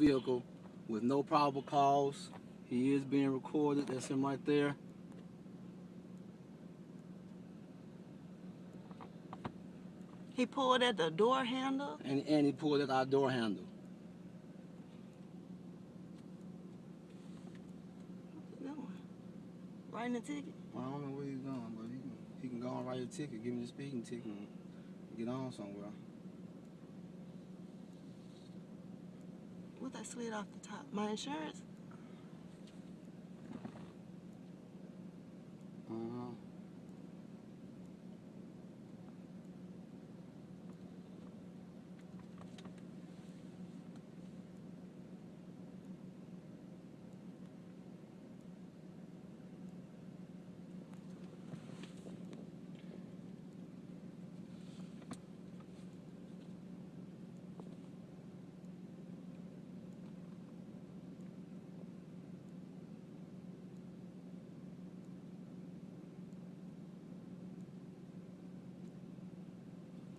vehicle with no probable cause. He is being recorded. That's him right there. He pulled at the door handle? And he pulled at our door handle. What's he doing? Writing a ticket? Well, I don't know where he's going, but he can go and write a ticket, give me the speeding ticket, and get on somewhere. What that slid off the top? My insurance?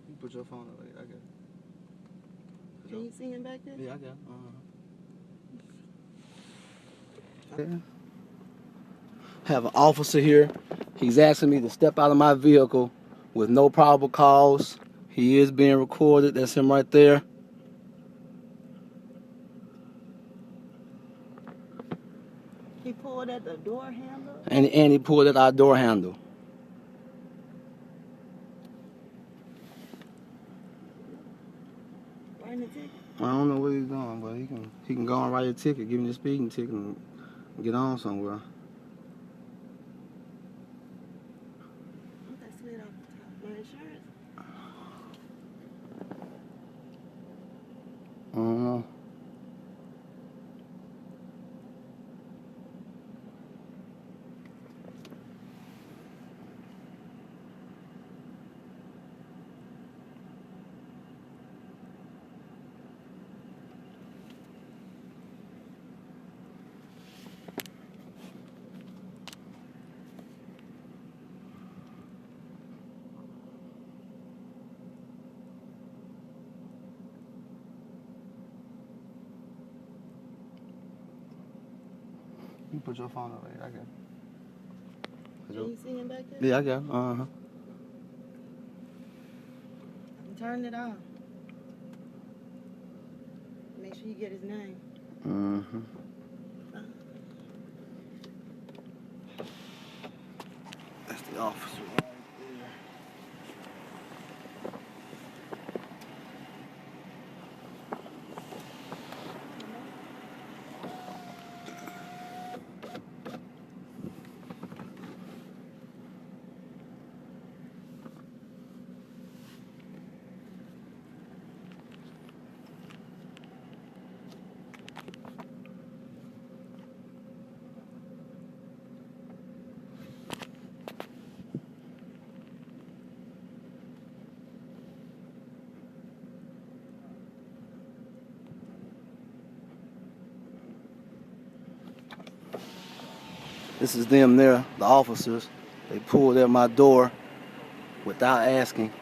You put your phone away. I got it. Can you see him back there? Yeah, I got it. Have an officer here. He's asking me to step out of my vehicle with no probable cause. He is being recorded. That's him right there. He pulled at the door handle? And he pulled at our door handle. Writing a ticket? I don't know where he's going, but he can go and write a ticket, give me the speeding ticket, and get on somewhere. What that slid off the top? My insurance? I don't know. You put your phone away. I got it. Can you see him back there? Yeah, I got it. I'm turning it on. Make sure you get his name. That's the officer right there. This is them there, the officers. They pulled at my door without asking.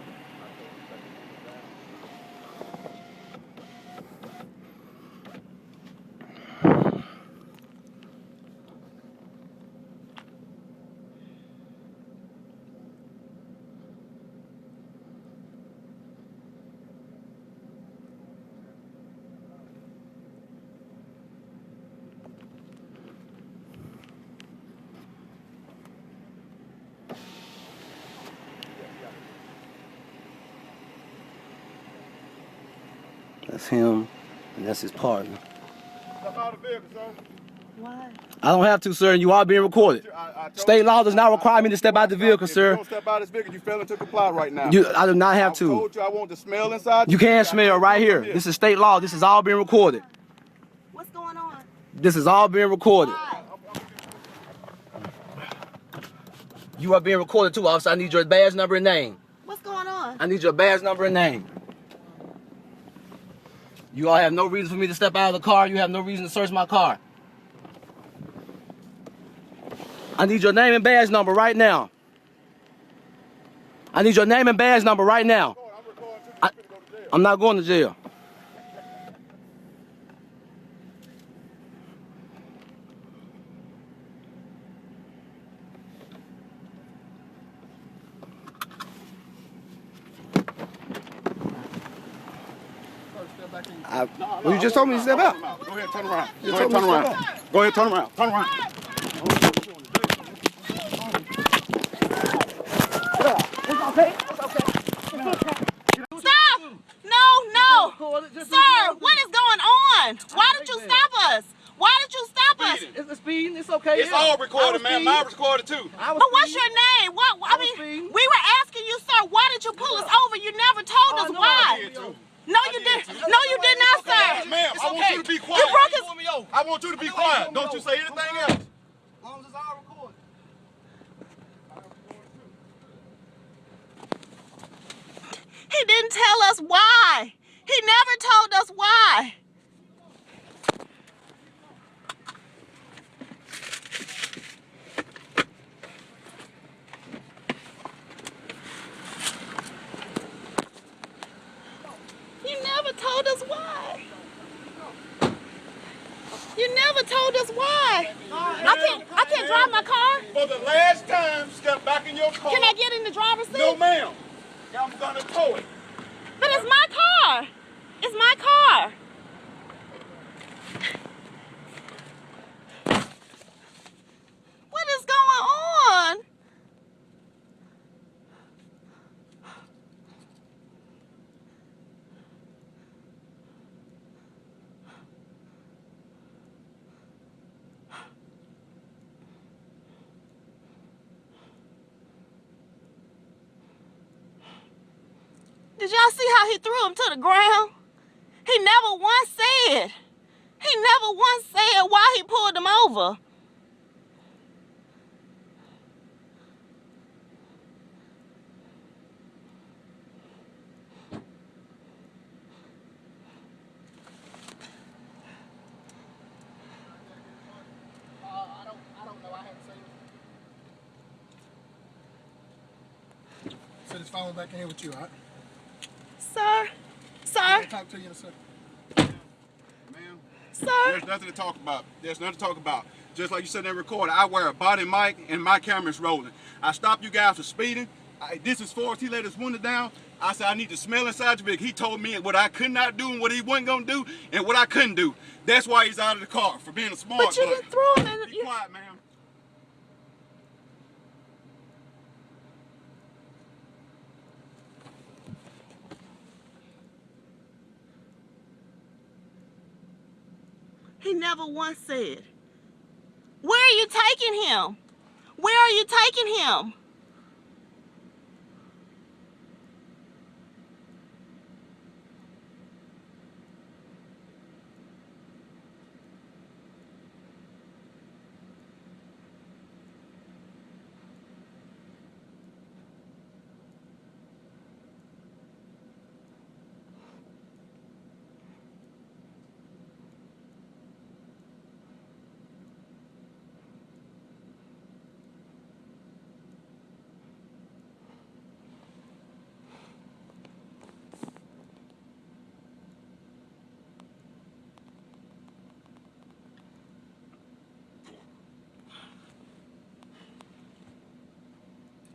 That's him, and that's his partner. Step out of the vehicle, sir. Why? I don't have to, sir, and you are being recorded. State law does not require me to step out the vehicle, If you sir. don't step out of this vehicle, you failing to comply right now. I do not have I to. told you I want the smell inside. You can smell right here. This is state law. This is all being recorded. What's going on? This is all being recorded. Why? You are being recorded too, officer. I need your badge number and name. What's going on? I need your badge number and name. You all have no reason for me to step out of the car. You have no reason to search my car. I need your name and badge number right now. I need your name and badge number right now. I'm not going to jail. Well, you just told me to step out. Go ahead, turn around. You Go ahead, told me turn to around. step out. Go ahead, turn around. Turn around. Stop! No! Sir, what is going on? Why did you stop us? Why did you stop us? Speeding. It's the speeding. It's okay. It's all recorded, man. Mine recorded too. I was But what's speeding. your name? What? I mean, speeding. we were asking you, sir, why did you pull us over? You never told us why. No, you did. No, you did not, sir. Ma'am, I want you to be quiet. You broke his. I want you to be quiet. Don't you say anything else. As long as it's all recorded. He didn't tell us why. He never told us why. You never told us why. You never told us why. I can't drive my car. For the last time, step back in your car. Can I get in the driver's seat? No, ma'am. I'm gonna tow it. But it's my car. It's my car. What is going on? Did y'all see how he threw him to the ground? He never once said. He never once said why he pulled him over. I don't know. I haven't seen it. Set his phone back in here with you, all right? Sir? Sir? I'll talk to you in a second. Ma'am, Sir? there's nothing to talk about. There's nothing to talk about. Just like you said in the recorder, I wear a body mic and my camera's rolling. I stopped you guys for speeding. This is Forrest. He let his window down. I said I need to smell inside your vehicle. He told me what I could not do and what he wasn't gonna do and what I couldn't do. That's why he's out of the car, for being a smart But you butt. didn't throw him in. Be quiet, ma'am. He never once said. Where are you taking him? Where are you taking him?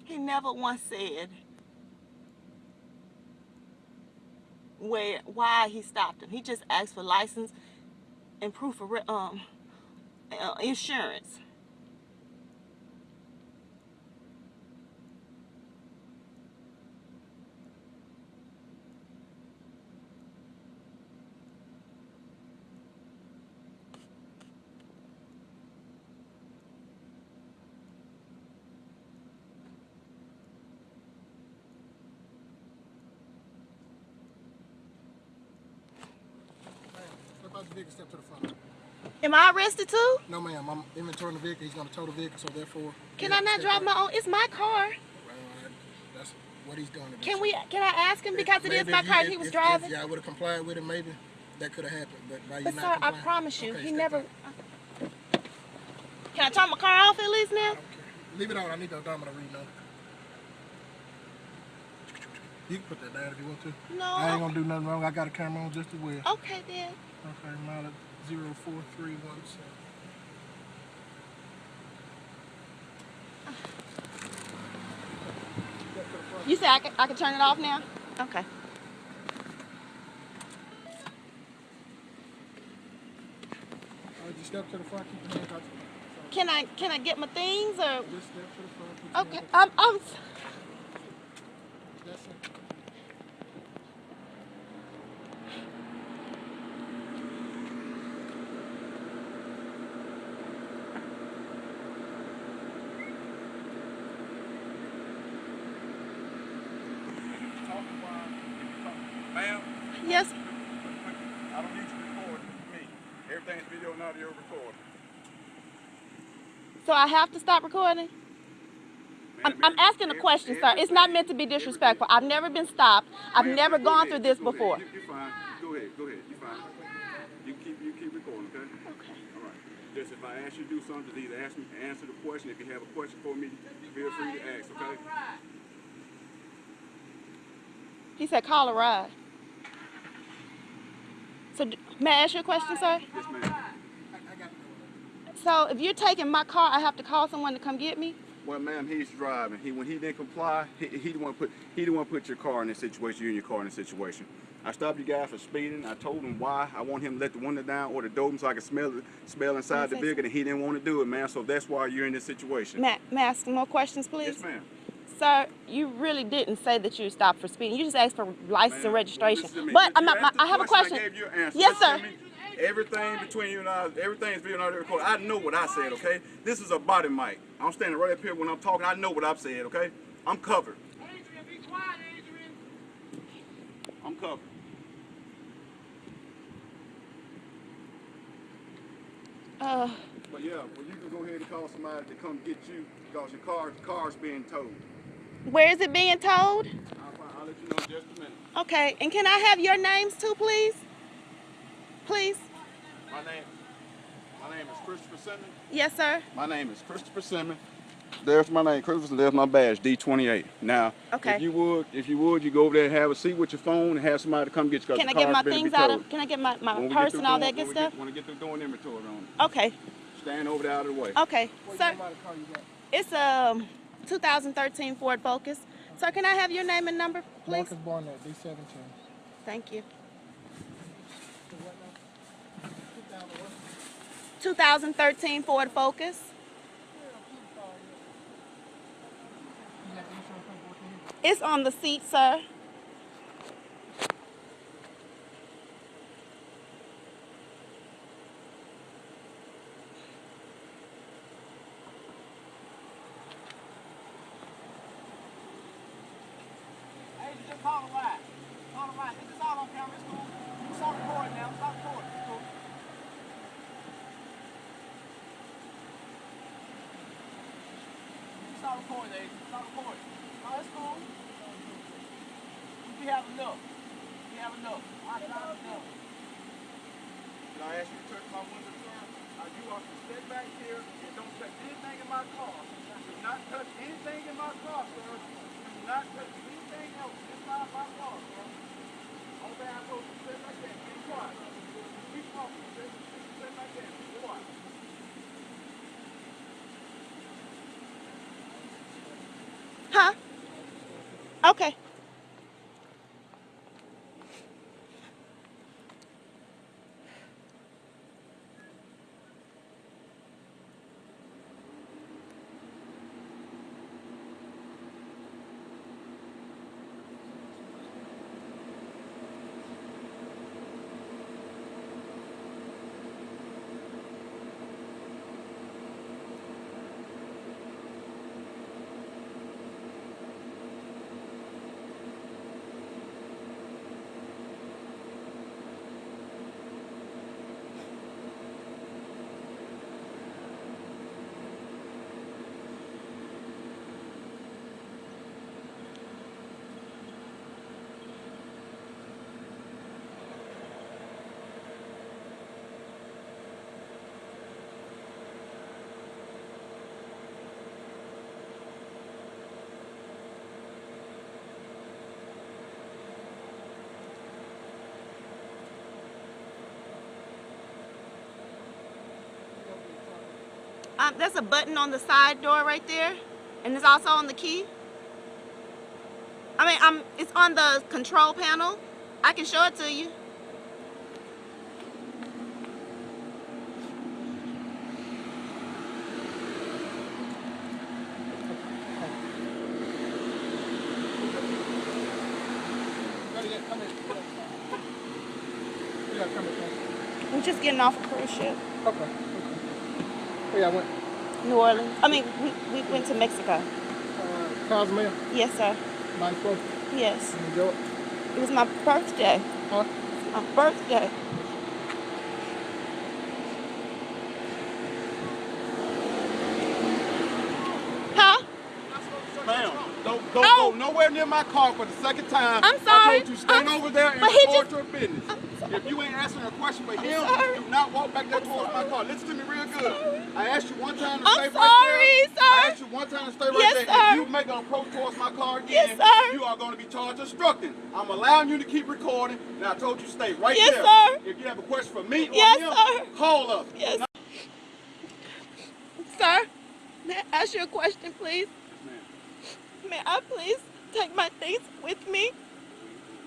He never once said why he stopped him. He just asked for license and proof of insurance. Step out the vehicle, step to the front. Am I arrested too? No, ma'am. I'm inventorying the vehicle. He's going to tow the vehicle, so therefore... Can I not drive my own? It's my car. Well, that's what he's doing. Can I ask him because it is my car and he was driving? If y'all would have complied with him, maybe that could have happened. But by you But not sir, I complying, promise you, okay, he step never. out. Can I turn my car off at least now? I don't care. Leave it on. I need the odometer reading on it. You can put that down if you want to. No. I ain't gonna do nothing wrong. I got a camera on just as well. Okay then. Okay, mileage 04317. You said I can turn it off now? Okay. step to the front, keep your hands out your pocket. Can I get my things or? Just step to the front, keep your Okay, hands out I'm. your pocket. That's it. Ma'am? Yes. I don't need you to record me. Everything's video and audio recorded. So I have to stop recording? I'm asking a question, sir. It's not meant to be disrespectful. I've never been stopped. I've never gone through this before. You're fine. Go ahead. You're fine. You keep recording, okay? Okay. All right. Just if I ask you to do something, just either ask me to answer the question. If you have a question for me, feel free to ask, okay? He said call a ride. So may I ask you a question, sir? Yes, ma'am. I got it. So if you're taking my car, I have to call someone to come get me? Well, ma'am, he's driving. When he didn't comply, he didn't want to put your car in this situation. You and your car in this situation. I stopped you guys for speeding. I told him why. I want him to let the window down or the door so I can smell inside the vehicle, and he didn't want to do it, ma'am. So that's why you're in this situation. May I ask more questions, please? Yes, ma'am. Sir, you really didn't say that you stopped for speeding. You just asked for license and registration. Listen to me. But You asked the I have a question. I gave you an answer. Yes, Listen sir. to me. Everything between you and I, everything's being on the record. I know what I said, okay? This is a body mic. I'm standing right up here when I'm talking. I know what I've said, okay? I'm covered. Adrian, be quiet, Adrian. I'm covered. But yeah, well, you can go ahead and call somebody to come get you because your car's being towed. Where is it being towed? I'll let you know in just a minute. Okay, and can I have your names too, please? Please? My name is Christopher Simmons. Yes, sir. My name is Christopher Simmons. There's my name, Christopher. There's my badge, D28. Now, Okay. if you would, you go over there and have a seat with your phone and have somebody to come get you. Can I get my things out of? Can I get my purse and all that good stuff? Want to get through doing inventory on it. Okay. Stand over there out of the way. Okay, What sir. car you got? It's a 2013 Ford Focus. Sir, can I have your name and number, please? Marcus Barnett, D17. Thank you. The what now? 2000 what? 2013 Ford Focus. You got insurance paperwork in here? It's on the seat, sir. Hey, just call a ride. Call a ride. This is all on camera. It's cool. It's on record now. It's on record. It's cool. It's on record, Aiden. It's on record. Oh, it's cool. We have enough. We have enough. I got enough. Can I ask you to touch my window, sir? You are to step back here and don't touch anything in my car. Do not touch anything in my car, sir. Do not touch anything else inside my car, sir. Only thing I told you, step back there and be quiet. Keep talking. Step back there and be quiet. Huh? Okay. There's a button on the side door right there, and it's also on the key. It's on the control panel. I can show it to you. just getting off a cruise ship. Okay. Where y'all went? New Orleans. I mean, we went to Mexico. Cozumel. Yes, sir. Nice place. Yes. You enjoy it? It was my birthday. Huh? My birthday. Huh? Ma'am, don't go nowhere near my car for the second time. I'm sorry. I told you stand over there and but he record just- your business. If you ain't answering a question for him, sorry. do not walk back there towards my car. Listen to me real good. I asked you one time to I'm stay right sorry, there. sir. I asked you one time to stay right Yes, there. sir. If you make an approach towards my car again, Yes, sir. you are going to be charged obstructing. I'm allowing you to keep recording, and I told you stay right Yes, there. sir. If you have a question for me or Yes, him, sir. call us. Yes. Sir, may I ask you a question, please? Yes, ma'am. May I please take my things with me?